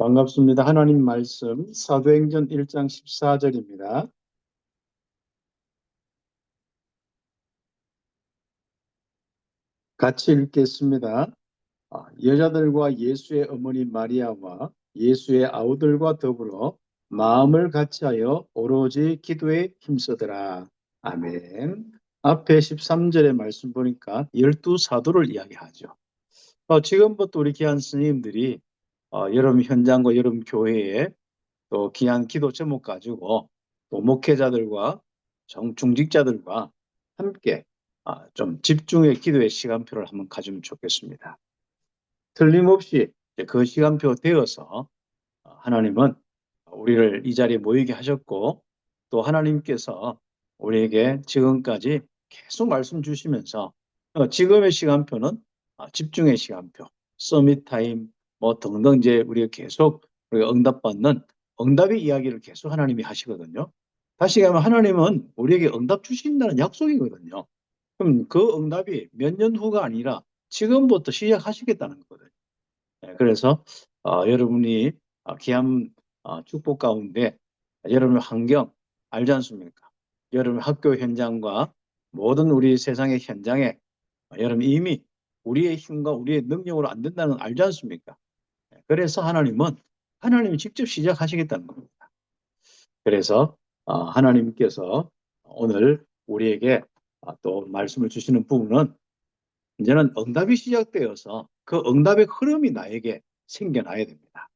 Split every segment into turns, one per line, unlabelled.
반갑습니다. 하나님 말씀 사도행전 1장 14절입니다. 같이 읽겠습니다. 여자들과 예수의 어머니 마리아와 예수의 아우들과 더불어 마음을 같이하여 오로지 기도에 힘쓰더라. 아멘. 앞에 13절의 말씀 보니까 12사도를 이야기하죠. 지금부터 우리 귀한 스님들이 여러분 현장과 여러분 교회에 또 귀한 기도 제목 가지고 또 목회자들과 중직자들과 함께 좀 집중의 기도의 시간표를 한번 가지면 좋겠습니다. 틀림없이 그 시간표 되어서 하나님은 우리를 이 자리에 모이게 하셨고 또 하나님께서 우리에게 지금까지 계속 말씀 주시면서 지금의 시간표는 집중의 시간표, 서밋 타임 뭐 등등 이제 우리가 계속 우리가 응답받는 응답의 이야기를 계속 하나님이 하시거든요. 다시 가면 하나님은 우리에게 응답 주신다는 약속이거든요. 그럼 그 응답이 몇 년 후가 아니라 지금부터 시작하시겠다는 거거든요. 그래서 여러분이 귀한 축복 가운데 여러분의 환경 알지 않습니까? 여러분 학교 현장과 모든 우리 세상의 현장에 여러분 이미 우리의 힘과 우리의 능력으로 안 된다는 걸 알지 않습니까? 그래서 하나님이 직접 시작하시겠다는 겁니다. 그래서 하나님께서 오늘 우리에게 또 말씀을 주시는 부분은 이제는 응답이 시작되어서 그 응답의 흐름이 나에게 생겨나야 됩니다.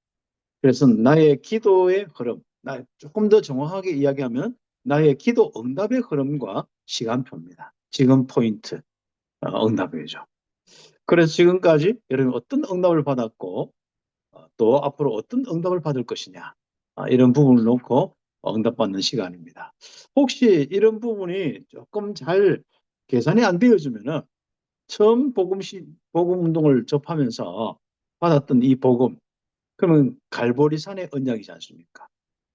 그래서 나의 기도의 흐름, 조금 더 정확하게 이야기하면 나의 기도 응답의 흐름과 시간표입니다. 지금 포인트, 응답이죠. 그래서 지금까지 여러분 어떤 응답을 받았고 또 앞으로 어떤 응답을 받을 것이냐 이런 부분을 놓고 응답받는 시간입니다. 혹시 이런 부분이 조금 잘 계산이 안 되어지면은 처음 복음 운동을 접하면서 받았던 이 복음, 그러면 갈보리산의 언약이지 않습니까?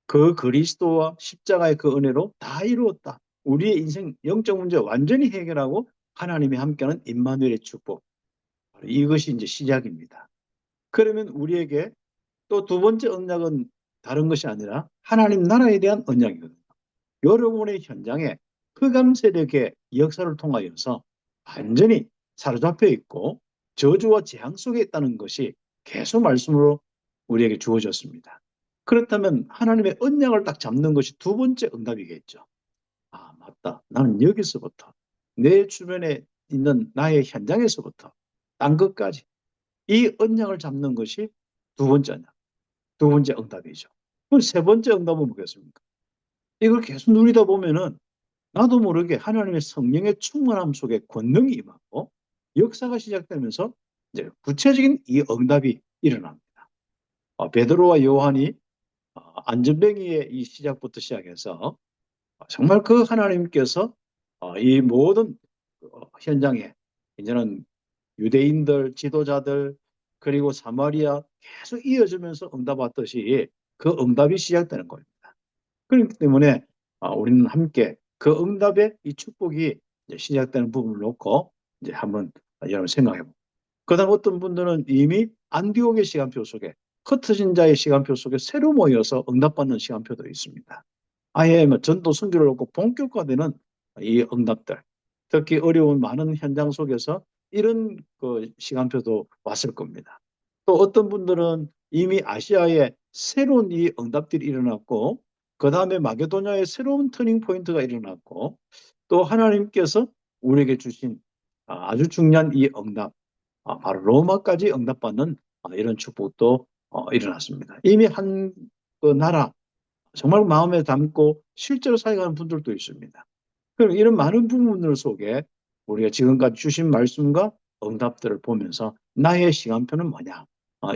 그 그리스도와 십자가의 그 은혜로 다 이루었다. 우리의 인생 영적 문제 완전히 해결하고 하나님이 함께하는 임마누엘의 축복. 이것이 이제 시작입니다. 그러면 우리에게 또 두 번째 언약은 다른 것이 아니라 하나님 나라에 대한 언약이거든요. 여러분의 현장에 흑암 세력의 역사를 통하여서 완전히 사로잡혀 있고 저주와 재앙 속에 있다는 것이 계속 말씀으로 우리에게 주어졌습니다. 그렇다면 하나님의 언약을 딱 잡는 것이 두 번째 응답이겠죠. 맞다. 나는 여기서부터 내 주변에 있는 나의 현장에서부터 딴 것까지 이 언약을 잡는 것이 두 번째 언약, 두 번째 응답이죠. 그럼 세 번째 응답은 뭐겠습니까? 이걸 계속 누리다 보면은 나도 모르게 하나님의 성령의 충만함 속에 권능이 임하고 역사가 시작되면서 이제 구체적인 이 응답이 일어납니다. 베드로와 요한이 안전뱅이의 이 시작부터 시작해서 정말 그 하나님께서 이 모든 현장에 이제는 유대인들, 지도자들 그리고 사마리아 계속 이어지면서 응답받듯이 그 응답이 시작되는 겁니다. 그렇기 때문에 우리는 함께 그 응답의 이 축복이 이제 시작되는 부분을 놓고 이제 한번 여러분 생각해 봅니다. 그다음 어떤 분들은 이미 안디옥의 시간표 속에 흩어진 자의 시간표 속에 새로 모여서 응답받는 시간표도 있습니다. 아예 뭐 전도 선교를 놓고 본격화되는 이 응답들, 특히 어려운 많은 현장 속에서 이런 그 시간표도 왔을 겁니다. 또 어떤 분들은 이미 아시아에 새로운 이 응답들이 일어났고 그 다음에 마게도냐의 새로운 터닝 포인트가 일어났고 또 하나님께서 우리에게 주신 아주 중요한 이 응답, 바로 로마까지 응답받는 이런 축복도 일어났습니다. 이미 한 그 나라 정말 마음에 담고 실제로 사역하는 분들도 있습니다. 그럼 이런 많은 부분들 속에 우리가 지금까지 주신 말씀과 응답들을 보면서 나의 시간표는 뭐냐?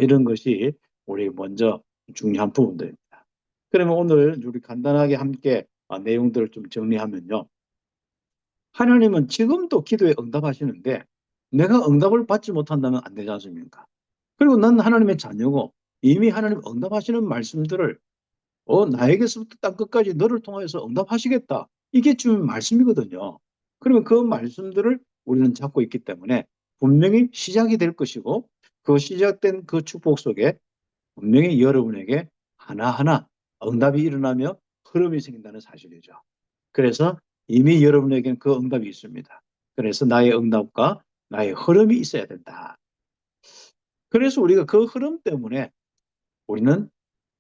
이런 것이 우리 먼저 중요한 부분들입니다. 그러면 오늘 우리 간단하게 함께 내용들을 좀 정리하면요. 하나님은 지금도 기도에 응답하시는데 내가 응답을 받지 못한다면 안 되지 않습니까? 그리고 난 하나님의 자녀고 이미 하나님 응답하시는 말씀들을 나에게서부터 땅 끝까지 너를 통해서 응답하시겠다. 이게 지금 말씀이거든요. 그러면 그 말씀들을 우리는 잡고 있기 때문에 분명히 시작이 될 것이고 그 시작된 그 축복 속에 분명히 여러분에게 하나하나 응답이 일어나며 흐름이 생긴다는 사실이죠. 그래서 이미 여러분에게는 그 응답이 있습니다. 그래서 나의 응답과 나의 흐름이 있어야 된다. 그래서 우리가 그 흐름 때문에 우리는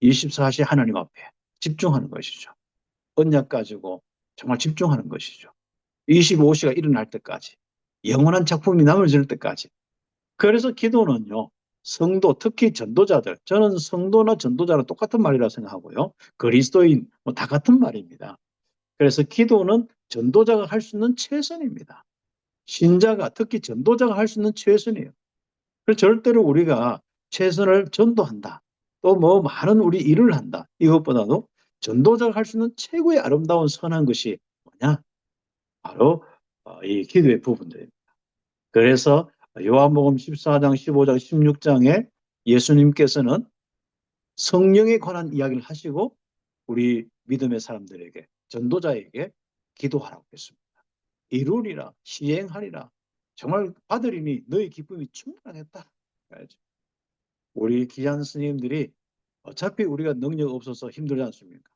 24시 하나님 앞에 집중하는 것이죠. 언약 가지고 정말 집중하는 것이죠. 25시가 일어날 때까지, 영원한 작품이 남아질 때까지. 그래서 기도는요, 성도, 특히 전도자들, 저는 성도나 전도자는 똑같은 말이라 생각하고요. 그리스도인, 뭐 다 같은 말입니다. 그래서 기도는 전도자가 할 수 있는 최선입니다. 신자가, 특히 전도자가 할 수 있는 최선이에요. 그래서 절대로 우리가 최선을 전도한다. 또 뭐 많은 우리 일을 한다. 이것보다도 전도자가 할 수 있는 최고의 아름다운 선한 것이 뭐냐? 바로 이 기도의 부분들입니다. 그래서 요한복음 14장, 15장, 16장에 예수님께서는 성령에 관한 이야기를 하시고 우리 믿음의 사람들에게, 전도자에게 기도하라고 했습니다. 이루리라, 시행하리라. 정말 받으리니 너희 기쁨이 충만하겠다. 우리 귀한 스님들이 어차피 우리가 능력 없어서 힘들지 않습니까?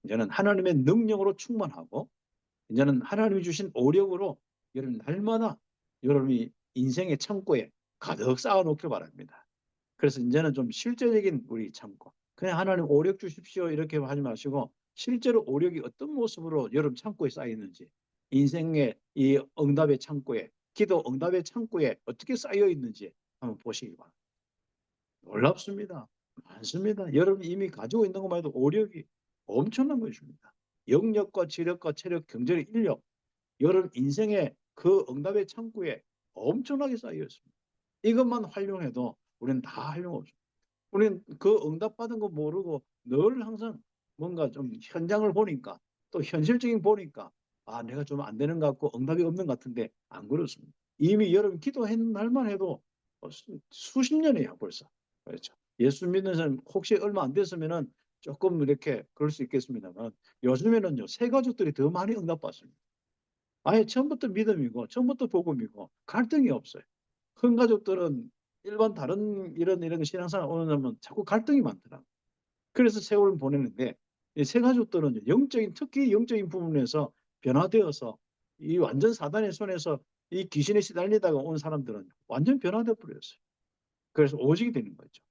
이제는 하나님의 능력으로 충만하고 이제는 하나님이 주신 오력으로 여러분 날마다 여러분이 인생의 창고에 가득 쌓아놓길 바랍니다. 그래서 이제는 좀 실제적인 우리 창고. 그냥 하나님 오력 주십시오 이렇게 하지 마시고 실제로 오력이 어떤 모습으로 여러분 창고에 쌓여 있는지, 인생의 이 응답의 창고에, 기도 응답의 창고에 어떻게 쌓여 있는지 한번 보시기 바랍니다. 놀랍습니다. 많습니다. 여러분이 이미 가지고 있는 것만 해도 오력이 엄청난 것입니다. 영역과 지력과 체력, 경제력, 인력, 여러분 인생의 그 응답의 창고에 엄청나게 쌓여 있습니다. 이것만 활용해도 우리는 다 활용없습니다. 우리는 그 응답받은 거 모르고 늘 항상 뭔가 좀 현장을 보니까 또 현실적인 보니까 아 내가 좀 안 되는 것 같고 응답이 없는 것 같은데 안 그렇습니다. 이미 여러분 기도한 날만 해도 수십 년이에요 벌써. 그렇죠. 예수 믿는 사람 혹시 얼마 안 됐으면은 조금 이렇게 그럴 수 있겠습니다만 요즘에는요 새 가족들이 더 많이 응답받습니다. 아예 처음부터 믿음이고 처음부터 복음이고 갈등이 없어요. 큰 가족들은 일반 다른 이런 신앙생활 오는 사람은 자꾸 갈등이 많더라. 그래서 세월을 보내는데 이 새 가족들은 영적인 특히 영적인 부분에서 변화되어서 이 완전 사단의 손에서 이 귀신에 시달리다가 온 사람들은 완전 변화돼 버렸어요. 그래서 오직이 되는 거죠.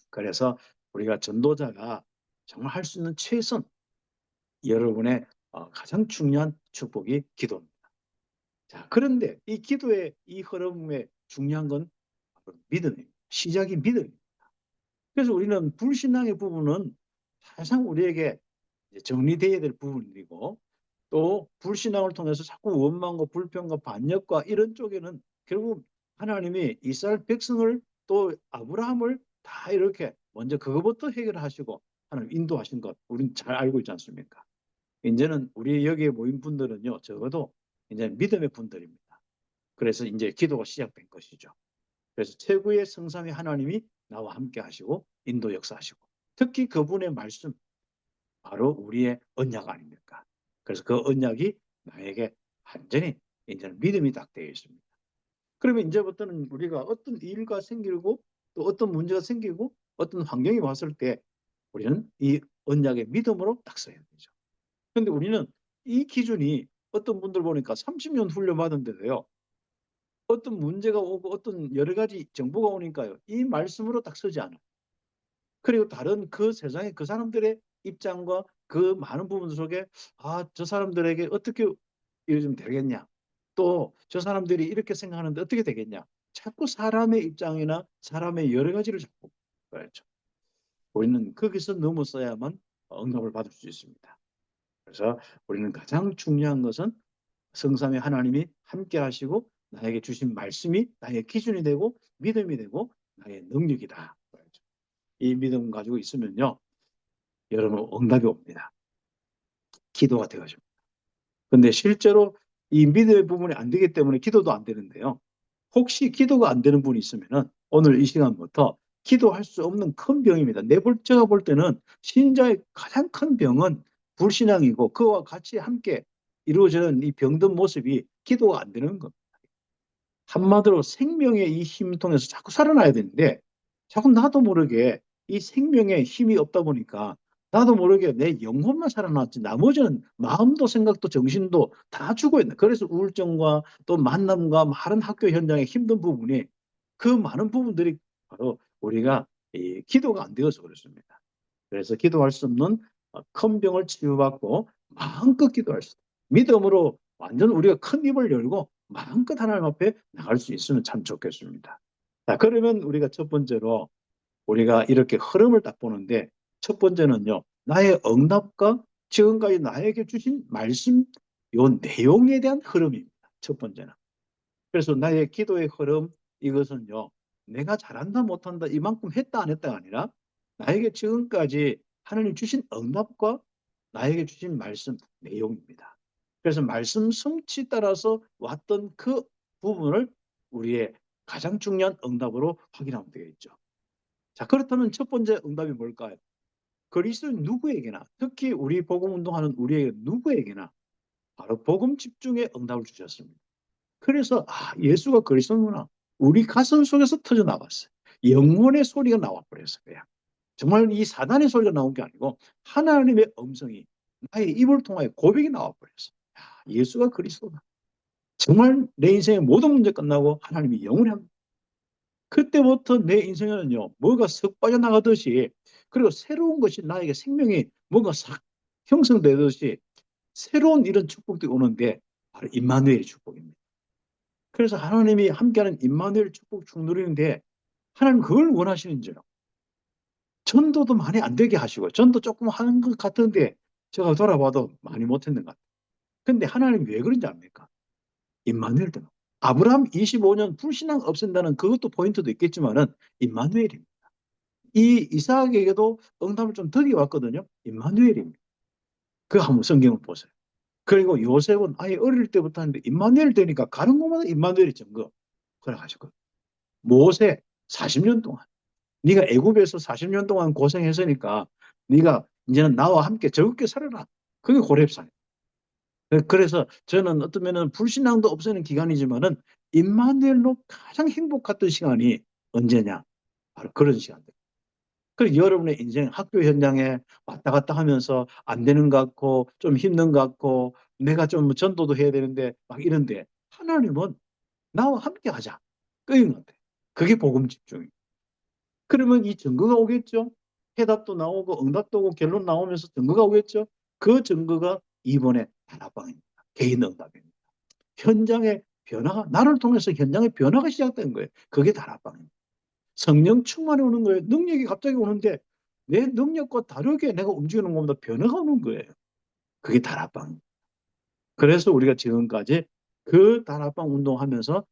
그래서 우리가 전도자가 정말 할 수 있는 최선 여러분의 가장 중요한 축복이 기도입니다. 자, 그런데 이 기도의 이 흐름의 중요한 건 믿음이에요. 시작이 믿음입니다. 그래서 우리는 불신앙의 부분은 사실상 우리에게 정리되어야 될 부분이고 또 불신앙을 통해서 자꾸 원망과 불평과 반역과 이런 쪽에는 결국 하나님이 이스라엘 백성을 또 아브라함을 다 이렇게 먼저 그거부터 해결하시고 하나님 인도하신 것 우리는 잘 알고 있지 않습니까? 이제는 우리 여기에 모인 분들은요 적어도 이제 믿음의 분들입니다. 그래서 이제 기도가 시작된 것이죠. 그래서 최고의 성삼위 하나님이 나와 함께 하시고 인도 역사하시고 특히 그분의 말씀 바로 우리의 언약 아닙니까? 그래서 그 언약이 나에게 완전히 이제는 믿음이 딱 되어 있습니다. 그러면 이제부터는 우리가 어떤 일과 생기고 또 어떤 문제가 생기고 어떤 환경이 왔을 때 우리는 이 언약의 믿음으로 딱 서야 되죠. 그런데 우리는 이 기준이 어떤 분들 보니까 30년 훈련 받은데도요. 어떤 문제가 오고 어떤 여러 가지 정보가 오니까요. 이 말씀으로 딱 서지 않아요. 그리고 다른 그 세상의 그 사람들의 입장과 그 많은 부분 속에 아, 저 사람들에게 어떻게 이래 좀 되겠냐. 또 저 사람들이 이렇게 생각하는데 어떻게 되겠냐. 자꾸 사람의 입장이나 사람의 여러 가지를 자꾸 그렇죠. 우리는 거기서 넘어서야만 응답을 받을 수 있습니다. 그래서 우리는 가장 중요한 것은 성삼위 하나님이 함께 하시고 나에게 주신 말씀이 나의 기준이 되고 믿음이 되고 나의 능력이다. 이 믿음 가지고 있으면요. 여러분 응답이 옵니다. 기도가 되어집니다. 근데 실제로 이 믿음의 부분이 안 되기 때문에 기도도 안 되는데요. 혹시 기도가 안 되는 분이 있으면은 오늘 이 시간부터 기도할 수 없는 큰 병입니다. 제가 볼 때는 신자의 가장 큰 병은 불신앙이고 그와 같이 함께 이루어지는 이 병든 모습이 기도가 안 되는 겁니다. 한마디로 생명의 이 힘을 통해서 자꾸 살아나야 되는데 자꾸 나도 모르게 이 생명에 힘이 없다 보니까 나도 모르게 내 영혼만 살아났지 나머지는 마음도 생각도 정신도 다 죽어 있네. 그래서 우울증과 또 만남과 많은 학교 현장의 힘든 부분이 그 많은 부분들이 바로 우리가 이 기도가 안 되어서 그렇습니다. 그래서 기도할 수 없는 큰 병을 치유받고 마음껏 기도할 수 믿음으로 완전 우리가 큰 입을 열고 마음껏 하나님 앞에 나갈 수 있으면 참 좋겠습니다. 자, 그러면 우리가 첫 번째로 우리가 이렇게 흐름을 딱 보는데 첫 번째는요. 나의 응답과 지금까지 나에게 주신 말씀 요 내용에 대한 흐름입니다. 첫 번째는. 그래서 나의 기도의 흐름 이것은요. 내가 잘한다 못한다 이만큼 했다 안 했다가 아니라 나에게 지금까지 하나님 주신 응답과 나에게 주신 말씀 내용입니다. 그래서 말씀 성취 따라서 왔던 그 부분을 우리의 가장 중요한 응답으로 확인하면 되겠죠. 자, 그렇다면 첫 번째 응답이 뭘까요? 그리스도인 누구에게나 특히 우리 복음 운동하는 우리에게 누구에게나 바로 복음 집중의 응답을 주셨습니다. 그래서 예수가 그리스도구나. 우리 가슴 속에서 터져 나왔어요. 영혼의 소리가 나와 버렸어요. 그냥. 정말 이 사단의 소리가 나온 게 아니고 하나님의 음성이 나의 입을 통하여 고백이 나와 버렸어요. 예수가 그리스도다. 정말 내 인생의 모든 문제 끝나고 하나님이 영원합니다. 그때부터 내 인생에는요, 뭐가 썩 빠져나가듯이, 그리고 새로운 것이 나에게 생명이 뭔가 싹 형성되듯이 새로운 이런 축복들이 오는데, 바로 임마누엘의 축복입니다. 그래서 하나님이 함께하는 임마누엘 축복 축누리는데, 하나님 그걸 원하시는지요. 전도도 많이 안 되게 하시고, 전도 조금 하는 것 같은데, 제가 돌아봐도 많이 못했는 것 같아요. 근데 하나님 왜 그런지 압니까? 임마누엘 때문에. 아브라함 25년 불신앙 없앤다는 그것도 포인트도 있겠지만은, 임마누엘입니다. 이 이삭에게도 응답을 좀 드리게 왔거든요. 임마누엘입니다. 그 한번 성경을 보세요. 그리고 요셉은 아예 어릴 때부터 하는데 임마누엘 되니까 가는 곳마다 임마누엘이 증거 허락하셨거든요. 모세 40년 동안 네가 애굽에서 40년 동안 고생했으니까 네가 이제는 나와 함께 즐겁게 살아라. 그게 호렙산이에요. 그래서 저는 어떤 면은 불신앙도 없애는 기간이지만은 임마누엘로 가장 행복했던 시간이 언제냐? 바로 그런 시간들. 그 여러분의 인생 학교 현장에 왔다 갔다 하면서 안 되는 것 같고 좀 힘든 것 같고 내가 좀 전도도 해야 되는데 막 이런데 하나님은 나와 함께 하자. 그인 것 같아요. 그게 복음 집중이에요. 그러면 이 증거가 오겠죠. 해답도 나오고 응답도 오고 결론 나오면서 증거가 오겠죠. 그 증거가 이번에 다락방입니다. 개인 응답입니다. 현장의 변화가 나를 통해서 현장의 변화가 시작된 거예요. 그게 다락방입니다. 성령 충만이 오는 거예요. 능력이 갑자기 오는데 내 능력과 다르게 내가 움직이는 것보다 변화가 오는 거예요. 그게 다락방. 그래서 우리가 지금까지 그 다락방 운동하면서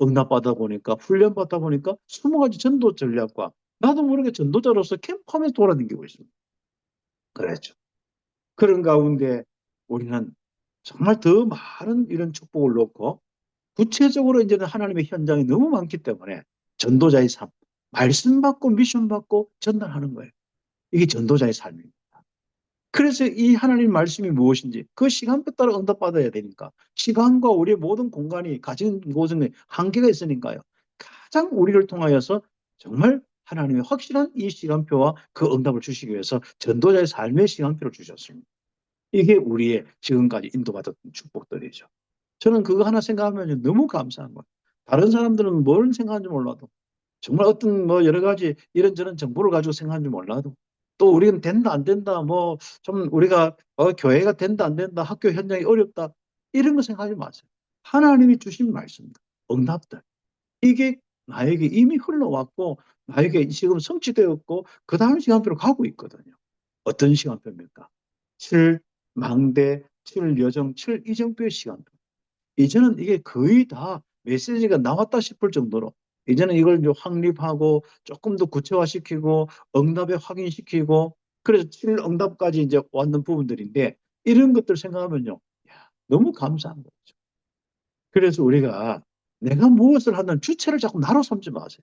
응답받아 보니까 훈련받다 보니까 20가지 전도 전략과 나도 모르게 전도자로서 캠프하면서 돌아다니고 있습니다. 그랬죠. 그런 가운데 우리는 정말 더 많은 이런 축복을 놓고 구체적으로 이제는 하나님의 현장이 너무 많기 때문에 전도자의 삶, 말씀 받고 미션 받고 전달하는 거예요. 이게 전도자의 삶입니다. 그래서 이 하나님 말씀이 무엇인지 그 시간표 따라 응답받아야 되니까 시간과 우리의 모든 공간이 가진 곳에 한계가 있으니까요. 가장 우리를 통하여서 정말 하나님의 확실한 이 시간표와 그 응답을 주시기 위해서 전도자의 삶의 시간표를 주셨습니다. 이게 우리의 지금까지 인도받았던 축복들이죠. 저는 그거 하나 생각하면 너무 감사한 거예요. 다른 사람들은 뭘 생각하는지 몰라도 정말 어떤 뭐 여러 가지 이런저런 정보를 가지고 생각하는지 몰라도 또 우리는 된다 안 된다 뭐 좀 우리가 교회가 된다 안 된다 학교 현장이 어렵다 이런 거 생각하지 마세요. 하나님이 주신 말씀들, 응답들 이게 나에게 이미 흘러왔고 나에게 지금 성취되었고 그 다음 시간표로 가고 있거든요. 어떤 시간표입니까? 7 망대, 7 여정, 7 이정표의 시간표. 이제는 이게 거의 다 메시지가 나왔다 싶을 정도로 이제는 이걸 이제 확립하고 조금 더 구체화시키고 응답에 확인시키고 그래서 7응답까지 이제 왔는 부분들인데 이런 것들 생각하면요. 너무 감사한 거죠. 그래서 우리가 내가 무엇을 하든 주체를 자꾸 나로 삼지 마세요.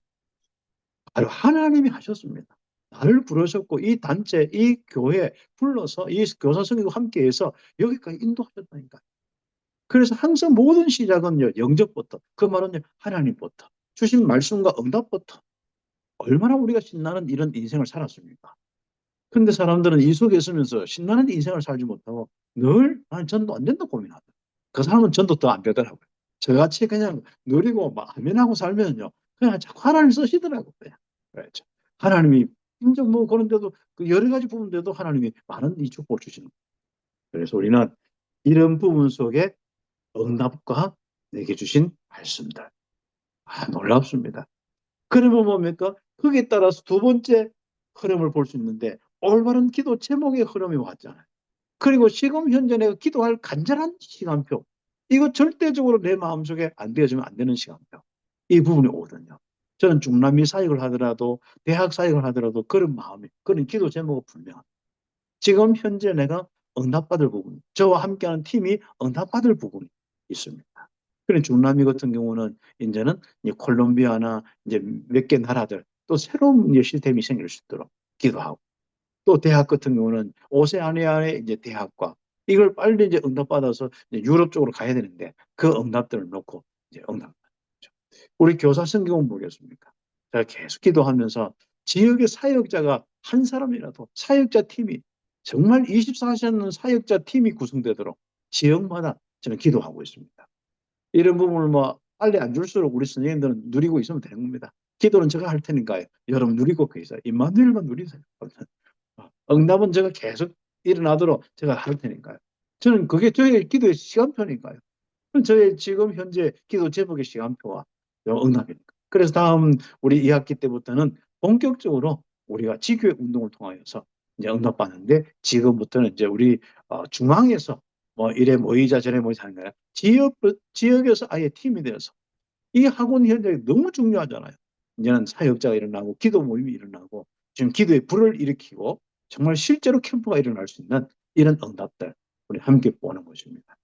바로 하나님이 하셨습니다. 나를 부르셨고 이 단체, 이 교회 불러서 이 교사 선생님과 함께해서 여기까지 인도하셨다니까. 그래서 항상 모든 시작은요, 영접부터. 그 말은요, 하나님부터. 주신 말씀과 응답부터.
얼마나 우리가 신나는 이런 인생을 살았습니까? 근데 사람들은 이 속에 있으면서 신나는 인생을 살지 못하고 늘 나는 전도 안 된다 고민하다. 그 사람은 전도 더 안 되더라고요. 저같이 그냥 누리고 막 하면하고 살면요. 그냥 자꾸 하나님 쓰시더라고요. 그냥. 그렇죠. 하나님이 진짜 뭐 그런데도 그 여러 가지 부분인데도 하나님이 많은 이 축복을 주시는 거예요. 그래서 우리는 이런 부분 속에 응답과 내게 주신 말씀들. 놀랍습니다. 그러면 뭡니까? 거기에 따라서 두 번째 흐름을 볼 수 있는데 올바른 기도 제목의 흐름이 왔잖아요. 그리고 지금 현재 내가 기도할 간절한 시간표. 이거 절대적으로 내 마음속에 안 되어지면 안 되는 시간표. 이 부분이 오거든요. 저는 중남미 사역을 하더라도 대학 사역을 하더라도 그런 마음이 그런 기도 제목은 분명합니다. 지금 현재 내가 응답받을 부분, 저와 함께하는 팀이 응답받을 부분이 있습니다. 그런 중남미 같은 경우는 이제는 이제 콜롬비아나 이제 몇 개 나라들 또 새로운 시스템이 생길 수 있도록 기도하고 또 대학 같은 경우는 오세아니아의 이제 대학과 이걸 빨리 이제 응답받아서 이제 유럽 쪽으로 가야 되는데 그 응답들을 놓고 이제 응답. 우리 교사 성경은 뭐겠습니까? 제가 계속 기도하면서 지역의 사역자가 한 사람이라도 사역자 팀이 정말 24시간 사역자 팀이 구성되도록 지역마다 저는 기도하고 있습니다. 이런 부분을 뭐 빨리 안 줄수록 우리 선생님들은 누리고 있으면 되는 겁니다. 기도는 제가 할 테니까요. 여러분 누리고 계세요. 임마누엘만 누리세요. 응답은 제가 계속 일어나도록 제가 할 테니까요. 저는 그게 저의 기도의 시간표니까요. 저의 지금 현재 기도 제목의 시간표와 응답입니다. 그래서 다음 우리 2학기 때부터는 본격적으로 우리가 지교회 운동을 통하여서 이제 응답받는데 지금부터는 이제 우리 중앙에서 뭐 이래 모이자 저래 모이자 하는 거야. 지역에서 아예 팀이 되어서 이 학원 현장이 너무 중요하잖아요. 이제는 사역자가 일어나고 기도 모임이 일어나고 지금 기도의 불을 일으키고 정말 실제로 캠프가 일어날 수 있는 이런 응답들 우리 함께 보는 것입니다.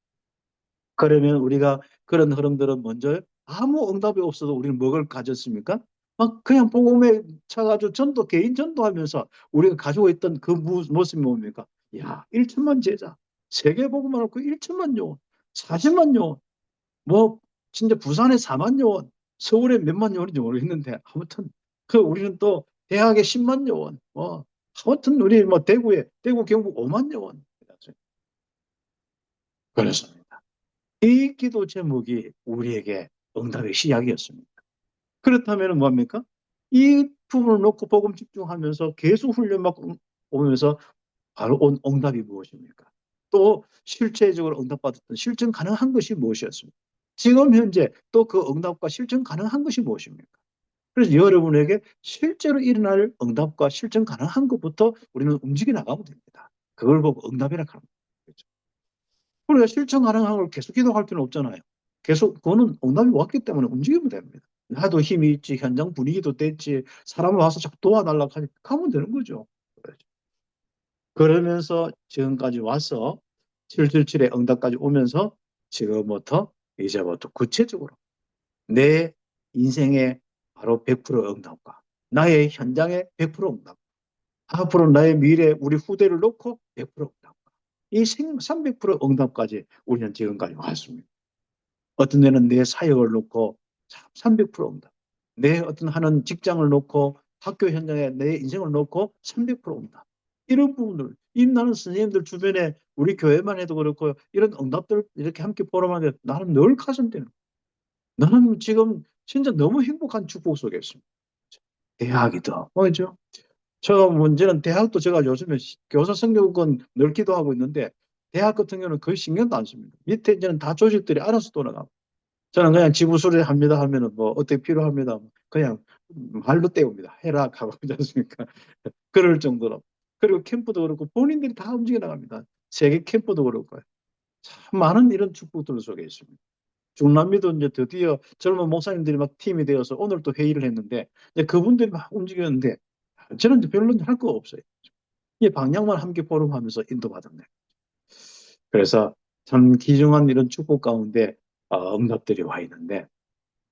그러면 우리가 그런 흐름들은 먼저 아무 응답이 없어도 우리는 뭐를 가졌습니까? 막 그냥 복음에 차가지고 전도 개인 전도하면서 우리가 가지고 있던 그 모습이 뭡니까? 야, 1천만 제자, 세계 복음만 놓고 1천만 요원, 40만 요원, 뭐 진짜 부산에 4만 요원, 서울에 몇만 요원인지 모르겠는데 아무튼 그 우리는 또 대학에 10만 요원, 뭐 아무튼 우리 뭐 대구 경북 5만 요원. 그렇습니다. 이 기도 제목이 우리에게 응답의 시작이었습니다. 그렇다면 뭡니까? 이 부분을 놓고 복음 집중하면서 계속 훈련 받고 오면서 바로 온 응답이 무엇입니까? 또 실체적으로 응답받았던 실천 가능한 것이 무엇이었습니까? 지금 현재 또 그 응답과 실천 가능한 것이 무엇입니까? 그래서 여러분에게 실제로 일어날 응답과 실천 가능한 것부터 우리는 움직여 나가면 됩니다. 그걸 보고 응답이라 합니다. 그렇죠? 우리가 실천 가능한 걸 계속 기도할 필요는 없잖아요. 계속 그거는 응답이 왔기 때문에 움직이면 됩니다. 나도 힘이 있지, 현장 분위기도 됐지, 사람을 와서 자꾸 도와달라고 하니 가면 되는 거죠. 그러면서 지금까지 와서 777의 응답까지 오면서 지금부터 이제부터 구체적으로 내 인생의 바로 100% 응답과 나의 현장의 100% 응답, 앞으로 나의 미래 우리 후대를 놓고 100% 응답과 이 300% 응답까지 우리는 지금까지 왔습니다. 어떤 데는 내 사역을 놓고 300% 응답, 내 어떤 하는 직장을 놓고 학교 현장에 내 인생을 놓고 300% 응답. 이런 부분들, 나는 선생님들 주변에 우리 교회만 해도 그렇고 이런 응답들 이렇게 함께 보러하는데 나는 늘 가슴 뛰는 나는 지금 진짜 너무 행복한 축복 속에 있습니다. 대학이다. 뭐죠? 제가 문제는 대학도 제가 요즘에 교사 선교권 늘 기도하고 있는데 대학 같은 경우는 거의 신경도 안 씁니다. 밑에 이제는 다 조직들이 알아서 돌아가고 저는 그냥 지부 수리합니다 하면은 뭐 어떻게 필요합니다. 그냥 말로 때웁니다. 해라 하고 그지 않습니까? 그럴 정도로. 그리고 캠프도 그렇고 본인들이 다 움직여 나갑니다. 세계 캠프도 그렇고요. 참 많은 이런 축복들 속에 있습니다. 중남미도 이제 드디어 젊은 목사님들이 막 팀이 되어서 오늘 또 회의를 했는데 이제 그분들이 막 움직였는데 저는 이제 별로 할 거 없어요. 이 방향만 함께 포럼하면서 인도받았네. 그래서 참 귀중한 이런 축복 가운데 응답들이 와 있는데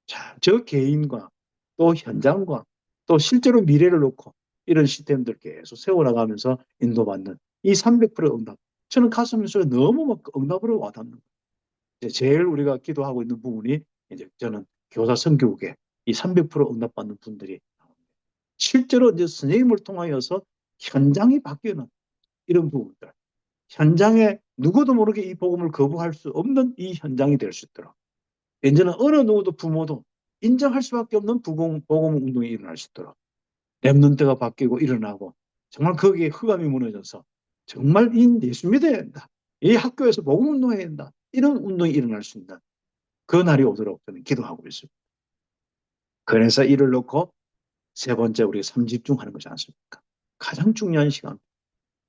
자, 저 개인과 또 현장과 또 실제로 미래를 놓고 이런 시스템들 계속 세워나가면서 인도받는 이 300% 응답. 저는 가슴 속에 너무 막 응답으로 와닿는 거예요. 제일 우리가 기도하고 있는 부분이 이제 저는 교사 선교국에 이 300% 응답받는 분들이 나옵니다. 실제로 이제 선생님을 통하여서 현장이 바뀌는 이런 부분들. 현장에 누구도 모르게 이 복음을 거부할 수 없는 이 현장이 될 수 있도록. 이제는 어느 누구도 부모도 인정할 수밖에 없는 복음 운동이 일어날 수 있도록. 랩런트가 바뀌고 일어나고 정말 거기에 흑암이 무너져서 정말 예수 믿어야 된다. 이 학교에서 복음 운동해야 된다. 이런 운동이 일어날 수 있는 그 날이 오도록 저는 기도하고 있습니다. 그래서 이를 놓고 세 번째 우리가 삼집중하는 거지 않습니까? 가장 중요한 시간.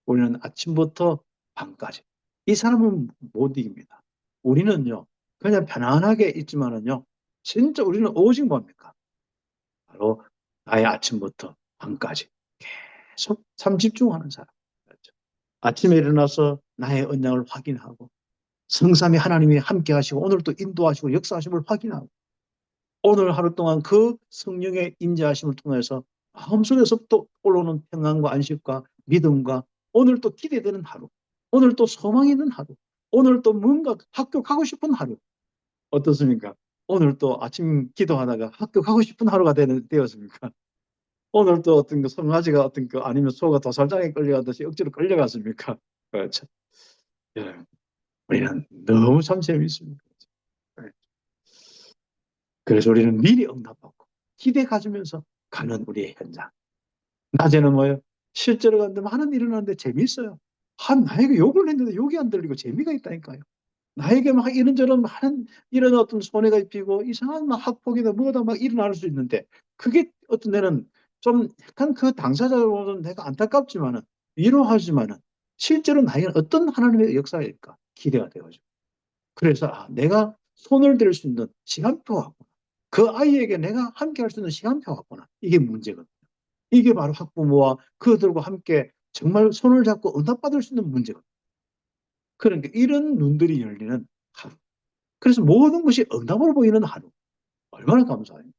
우리는 아침부터 밤까지. 이 사람은 못 이깁니다. 우리는요, 그냥 편안하게 있지만은요, 진짜 우리는 오직 뭡니까? 바로 나의 아침부터 밤까지 계속 삼집중하는 사람. 그렇죠? 아침에 일어나서 나의 언약을 확인하고 성삼위 하나님이 함께 하시고 오늘 또 인도하시고 역사하심을 확인하고 오늘 하루 동안 그 성령의 인자하심을 통해서 마음속에서 또 올라오는 평안과 안식과 믿음과 오늘 또 기대되는 하루, 오늘 또 소망이 있는 하루, 오늘 또 뭔가 학교 가고 싶은 하루. 어떻습니까? 오늘 또 아침 기도하다가 학교 가고 싶은 하루가 되었습니까? 오늘 또 어떤 그 송아지가 어떤 그 아니면 소가 도살장에 끌려가듯이 억지로 끌려갔습니까? 그렇죠. 예. 우리는 너무 참 재미있습니다. 예. 그래서 우리는 미리 응답받고 기대 가지면서 가는 우리의 현장. 낮에는 뭐예요? 실제로 갔는데 많은 일이 일어나는데 재미있어요. 나에게 욕을 했는데 욕이 안 들리고 재미가 있다니까요. 나에게 막 이런저런 많은 이런 어떤 손해가 입히고 이상한 막 학폭이다 뭐다 막 일어날 수 있는데 그게 어떤 데는 좀 약간 그 당사자로는 내가 안타깝지만은 위로하지만은 실제로 나에게는 어떤 하나님의 역사일까 기대가 되어죠. 그래서 내가 손을 댈 수 있는 시간표가 왔구나. 그 아이에게 내가 함께 할 수 있는 시간표가 왔구나. 이게 문제거든요. 이게 바로 학부모와 그들과 함께 정말 손을 잡고 응답받을 수 있는 문제거든요. 그러니까 이런 눈들이 열리는 하루. 그래서 모든 것이 응답으로 보이는 하루. 얼마나 감사합니까?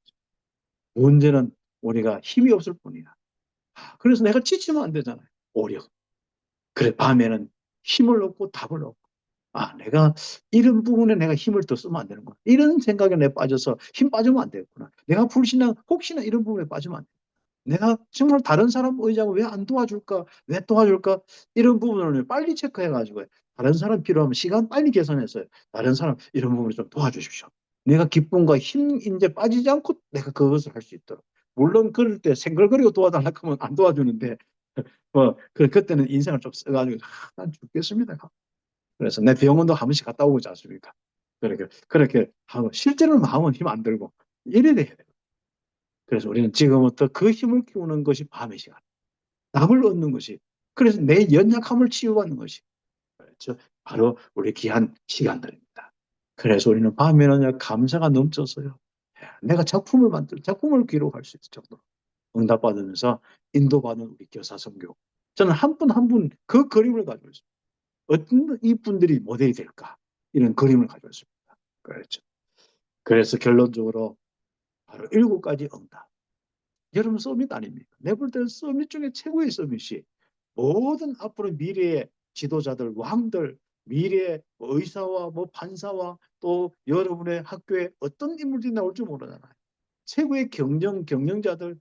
문제는 우리가 힘이 없을 뿐이야. 그래서 내가 지치면 안 되잖아요. 오력. 그래, 밤에는 힘을 얻고 답을 얻고. 내가 이런 부분에 내가 힘을 더 쓰면 안 되는구나. 이런 생각에 내가 빠져서 힘 빠지면 안 되겠구나. 내가 불신앙, 혹시나 이런 부분에 빠지면 안 돼. 내가 정말 다른 사람 의지하고 왜 안 도와줄까? 왜 도와줄까? 이런 부분을 빨리 체크해가지고 다른 사람 필요하면 시간 빨리 계산해서 다른 사람 이런 부분을 좀 도와주십시오. 내가 기쁨과 힘 이제 빠지지 않고 내가 그것을 할 수 있도록. 물론 그럴 때 생글거리고 도와달라고 하면 안 도와주는데 그때는 인생을 좀 써가지고 난 죽겠습니다. 그래서 내 병원도 한 번씩 갔다 오지 않습니까? 그렇게 하고 실제로 마음은 힘 안 들고 이래야 돼요. 그래서 우리는 지금부터 그 힘을 키우는 것이 밤의 시간. 답을 얻는 것이. 그래서 내 연약함을 치유받는 것이. 그렇죠. 바로 우리 귀한 시간들입니다. 그래서 우리는 밤에는 감사가 넘쳐서요. 내가 작품을 기록할 수 있을 정도로 응답받으면서 인도받는 우리 교사 선교. 저는 한 분 한 분 그 그림을 가지고 있습니다. 어떤 이분들이 모델이 될까? 이런 그림을 가지고 있습니다. 그렇죠. 그래서 결론적으로 바로 7가지 응답. 여러분 서밋 아닙니까? 내가 볼 때는 서밋 중에 최고의 서밋이 모든 앞으로 미래의 지도자들, 왕들, 미래의 의사와 판사와 또 여러분의 학교에 어떤 인물들이 나올지 모르잖아요. 최고의 경영자들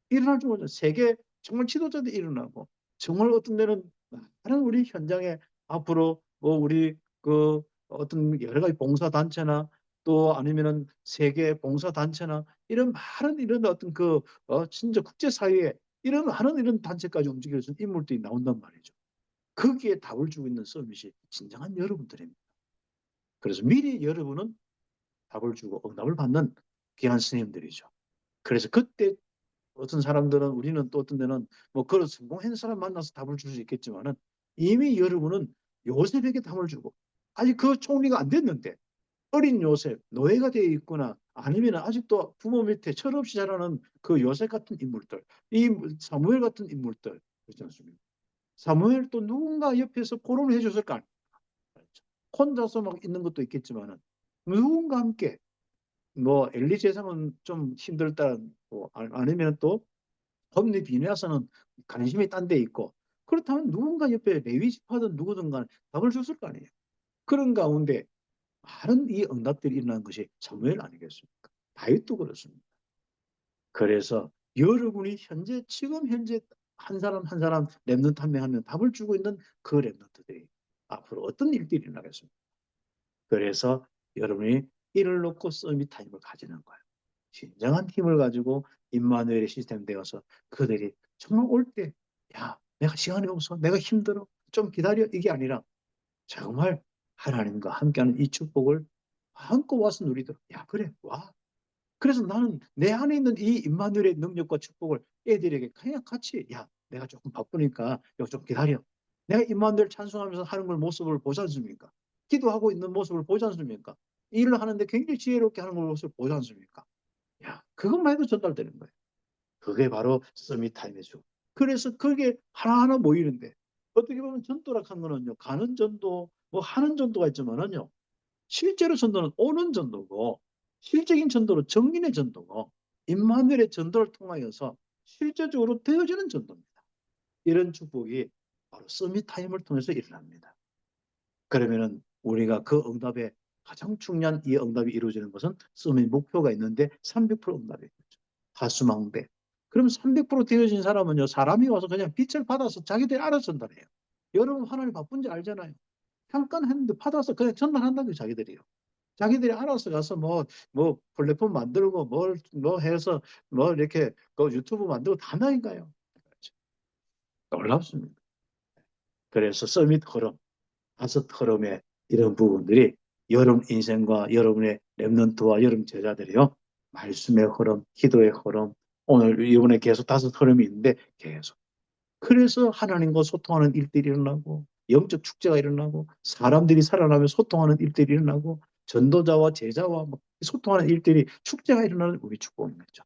일어날 줄 모르죠. 세계 정말 지도자들이 일어나고 정말 어떤 데는 많은 우리 현장에 앞으로 우리 그 어떤 여러 가지 봉사단체나 또 아니면은 세계 봉사단체나 이런 많은 이런 어떤 진짜 국제사회에 이런 많은 이런 단체까지 움직일 수 있는 인물들이 나온단 말이죠. 거기에 답을 주고 있는 서밋이 진정한 여러분들입니다. 그래서 미리 여러분은 답을 주고 응답을 받는 귀한 스님들이죠. 그래서 그때 어떤 사람들은 우리는 또 어떤 데는 그런 성공한 사람 만나서 답을 줄 수 있겠지만은 이미 여러분은 요셉에게 답을 주고 아직 그 총리가 안 됐는데 어린 요셉, 노예가 되어 있거나 아니면 아직도 부모 밑에 철없이 자라는 그 요셉 같은 인물들, 이 사무엘 같은 인물들 그렇지 않습니까? 사무엘 또 누군가 옆에서 포럼을 해줬을 거 아니에요. 혼자서 막 있는 것도 있겠지만은 누군가 함께 엘리 제사는 좀 힘들다 아니면 또 법리 비내에서는 관심이 딴 데 있고 그렇다면 누군가 옆에 레위 지파든 누구든 간에 답을 줬을 거 아니에요. 그런 가운데 많은 이 응답들이 일어난 것이 사무엘 아니겠습니까? 다윗도 그렇습니다. 그래서 여러분이 지금 현재 한 사람 한 사람 랩넌트 한 명 하면 답을 주고 있는 그 랩넌트들이 앞으로 어떤 일들이 일어나겠습니까? 그래서 여러분이 이를 놓고 서밋 타임을 가지는 거예요. 진정한 힘을 가지고 임마누엘의 시스템 되어서 그들이 정말 올 때, 야, 내가 시간이 없어, 내가 힘들어, 좀 기다려, 이게 아니라 정말 하나님과 함께하는 이 축복을 한껏 와서 누리도록, 야, 그래, 와. 그래서 나는 내 안에 있는 이 임마누엘의 능력과 축복을 애들에게 그냥 같이, 야, 내가 조금 바쁘니까 좀 기다려. 내가 임마누엘 찬송하면서 하는 걸 모습을 보지 않습니까? 기도하고 있는 모습을 보지 않습니까? 일을 하는데 굉장히 지혜롭게 하는 모습을 보지 않습니까? 야, 그것만 해도 전달되는 거예요. 그게 바로 서밋 타임이죠. 그래서 그게 하나하나 모이는데 어떻게 보면 전도락한 거는요. 가는 전도, 뭐 하는 전도가 있지만은요. 실제로 전도는 오는 전도고 실적인 전도로 정인의 전도고 임마누엘의 전도를 통하여서 실제적으로 되어지는 전도입니다. 이런 축복이 바로 서밋 타임을 통해서 일어납니다. 그러면은 우리가 그 응답에 가장 중요한 이 응답이 이루어지는 것은 서밋 목표가 있는데 300% 응답이겠죠. 다수망대. 그럼 300% 되어진 사람은요, 사람이 와서 그냥 빛을 받아서 자기들이 알아서 전달해요. 여러분 하나님 바쁜지 알잖아요. 잠깐 했는데 받아서 그냥 전달한다는 게 자기들이요. 자기들이 알아서 가서 뭐 플랫폼 만들고 뭐 해서 뭐 이렇게 그 유튜브 만들고 다 나니까요. 놀랍습니다. 그래서 서밋 흐름, 다섯 흐름의 이런 부분들이 여러분 인생과 여러분의 랩런트와 여러분 제자들이요. 말씀의 흐름, 기도의 흐름, 오늘 이번에 계속 다섯 흐름이 있는데 계속. 그래서 하나님과 소통하는 일들이 일어나고 영적 축제가 일어나고 사람들이 살아나며 소통하는 일들이 일어나고 전도자와 제자와 소통하는 일들이 축제가 일어나는 우리 축복인 거죠.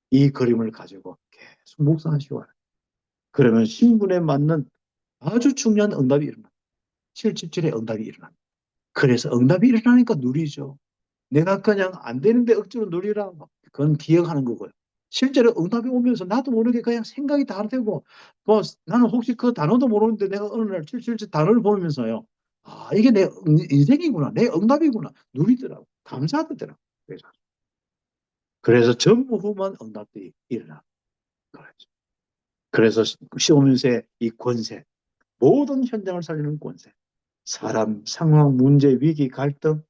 이 그림을 가지고 계속 묵상하시고 그러면 신분에 맞는 아주 중요한 응답이 일어납니다. 777의 응답이 일어납니다. 그래서 응답이 일어나니까 누리죠. 내가 그냥 안 되는데 억지로 누리라. 그건 기억하는 거고요. 실제로 응답이 오면서 나도 모르게 그냥 생각이 다 되고, 뭐, 나는 혹시 그 단어도 모르는데 내가 어느 날 777 단어를 보면서요. 아, 이게 내 인생이구나. 내 응답이구나. 누리더라고. 감사하더라고. 그래서 전무후무한 응답들이 일어나. 그래서 시오면서의 이 권세, 모든 현장을 살리는 권세, 사람, 상황, 문제, 위기, 갈등,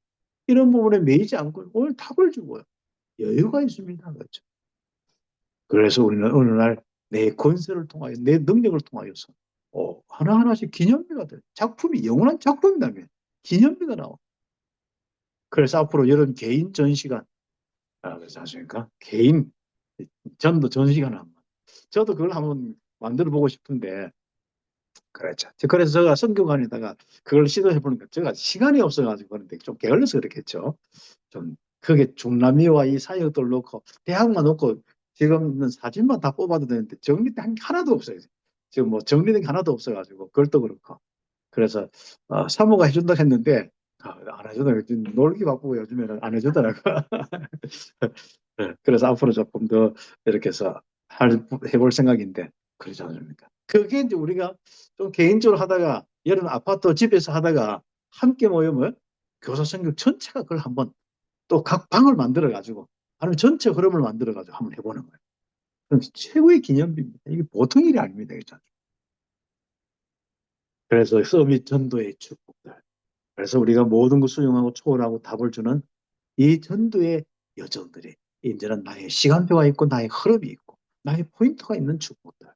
이런 부분에 매이지 않고 오늘 답을 주고요. 여유가 있습니다. 그렇죠. 그래서 우리는 어느 날 내 권세를 통하여, 내 능력을 통하여서 하나하나씩 기념비가 돼요. 작품이 영원한 작품이라면 기념비가 나와. 그래서 앞으로 이런 개인 전시관, 그래서 하십니까? 개인 전도 전시관 한번. 저도 그걸 한번 만들어 보고 싶은데, 그렇죠. 그래서 제가 성교관에다가 그걸 시도해 보니까 제가 시간이 없어가지고 그런데 좀 게을러서 그렇겠죠. 좀 그게 중남미와 이 사역들 놓고 대학만 놓고 지금은 사진만 다 뽑아도 되는데 정리된 게 하나도 없어요. 지금 뭐 정리된 게 하나도 없어가지고 그것도 그렇고 그래서 사모가 해준다 했는데 안 해주더라고요. 놀기 바쁘고 요즘에는 안 해주더라고. 그래서 앞으로 조금 더 이렇게 해서 해볼 생각인데 그러지 않습니까? 그게 이제 우리가 좀 개인적으로 하다가 여름 아파트 집에서 하다가 함께 모이면 교사 선교 전체가 그걸 한번 또 각 방을 만들어 가지고 아니면 전체 흐름을 만들어 가지고 한번 해보는 거예요. 그럼 최고의 기념비입니다. 이게 보통 일이 아닙니다. 그렇죠? 그래서 서밋 전도의 축복들. 그래서 우리가 모든 것 수용하고 초월하고 답을 주는 이 전도의 여정들이 이제는 나의 시간표가 있고 나의 흐름이 있고 나의 포인트가 있는 축복들.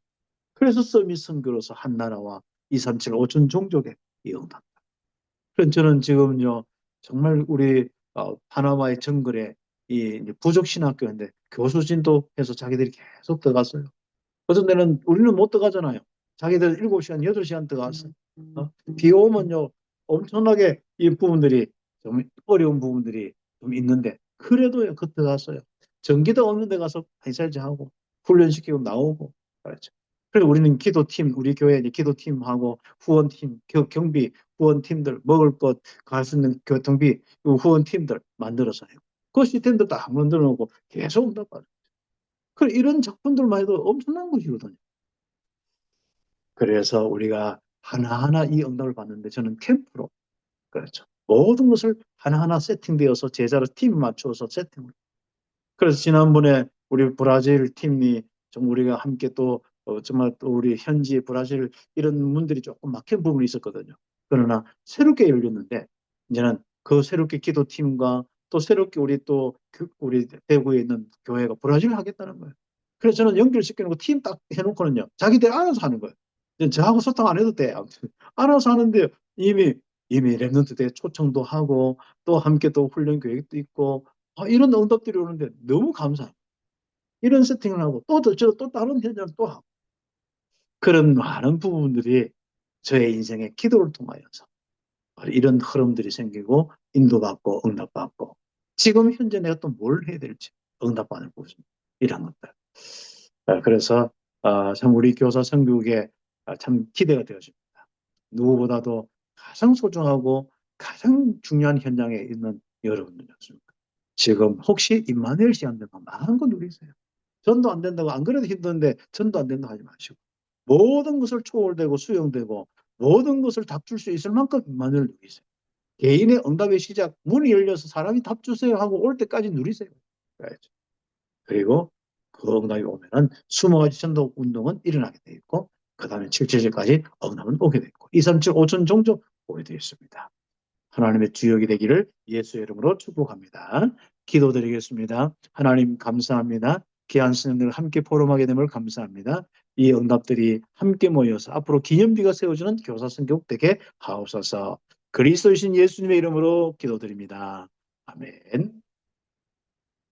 그래서 서밋 선교로서 한 나라와 237 5천 종족의 이응답. 그래서 저는 지금요 정말 우리 파나마의 정글에 이 부족 신학교인데 교수진도 해서 자기들이 계속 들어갔어요. 어떤 데는 우리는 못 들어가잖아요. 자기들 7시간, 8시간 들어갔어. 비 오면요 엄청나게 이 부분들이 좀 어려운 부분들이 좀 있는데 그래도 그 들어갔어요. 전기도 없는 데 가서 리서치 하고 훈련시키고 나오고 그렇죠. 그래서 우리는 기도팀, 우리 교회 기도팀하고 후원팀, 경비 후원팀들 먹을 것, 갈 수 있는 교통비 후원팀들 만들어서 해요. 그 시스템도 다 만들어 놓고 계속 응답받아요. 그래 이런 작품들만 해도 엄청난 것이거든요. 그래서 우리가 하나하나 이 응답을 받는데 저는 캠프로 그렇죠. 모든 것을 하나하나 세팅되어서 제자로 팀 맞춰서 세팅을. 그래서 지난번에 우리 브라질 팀이 좀 우리가 함께 또 정말 또 우리 현지 브라질 이런 문들이 조금 막힌 부분이 있었거든요. 그러나 새롭게 열렸는데 이제는 그 새롭게 기도팀과 또 새롭게 우리 또 우리 대구에 있는 교회가 브라질을 하겠다는 거예요. 그래서 저는 연결시켜 놓고 팀 딱 해놓고는요. 자기들 알아서 하는 거예요. 저하고 소통 안 해도 돼. 아무튼 알아서 하는데 이미 랩런트 대 초청도 하고 또 함께 또 훈련 계획도 있고 이런 응답들이 오는데 너무 감사해요. 이런 세팅을 하고 또 다른 현장을 또 하고 그런 많은 부분들이 저의 인생의 기도를 통하여서 이런 흐름들이 생기고 인도받고 응답받고 지금 현재 내가 또 뭘 해야 될지 응답받는 부분 이런 것들. 그래서 참 우리 교사 선교국에 참 기대가 되어집니다. 누구보다도 가장 소중하고 가장 중요한 현장에 있는 여러분들이었습니다. 지금 혹시 임마누엘 시간 되면 마음껏 누리세요. 전도 안 된다고 안 그래도 힘든데 전도 안 된다고 하지 마시고 모든 것을 초월되고 수용되고 모든 것을 답줄 수 있을 만큼 임마누엘 누리세요. 개인의 응답의 시작 문이 열려서 사람이 답 주세요 하고 올 때까지 누리세요. 그리고 그 응답이 오면은 20가지 전도 운동은 일어나게 돼 있고 그 다음에 777까지 응답은 오게 돼 있고 2, 3, 7, 5천 종족 오게 되어 있습니다. 하나님의 주역이 되기를 예수의 이름으로 축복합니다. 기도드리겠습니다. 하나님 감사합니다. 귀한 스님들 함께 포럼하게 됨을 감사합니다. 이 응답들이 함께 모여서 앞으로 기념비가 세워지는 교사선교국 되게 하옵소서. 그리스도이신 예수님의 이름으로 기도드립니다. 아멘.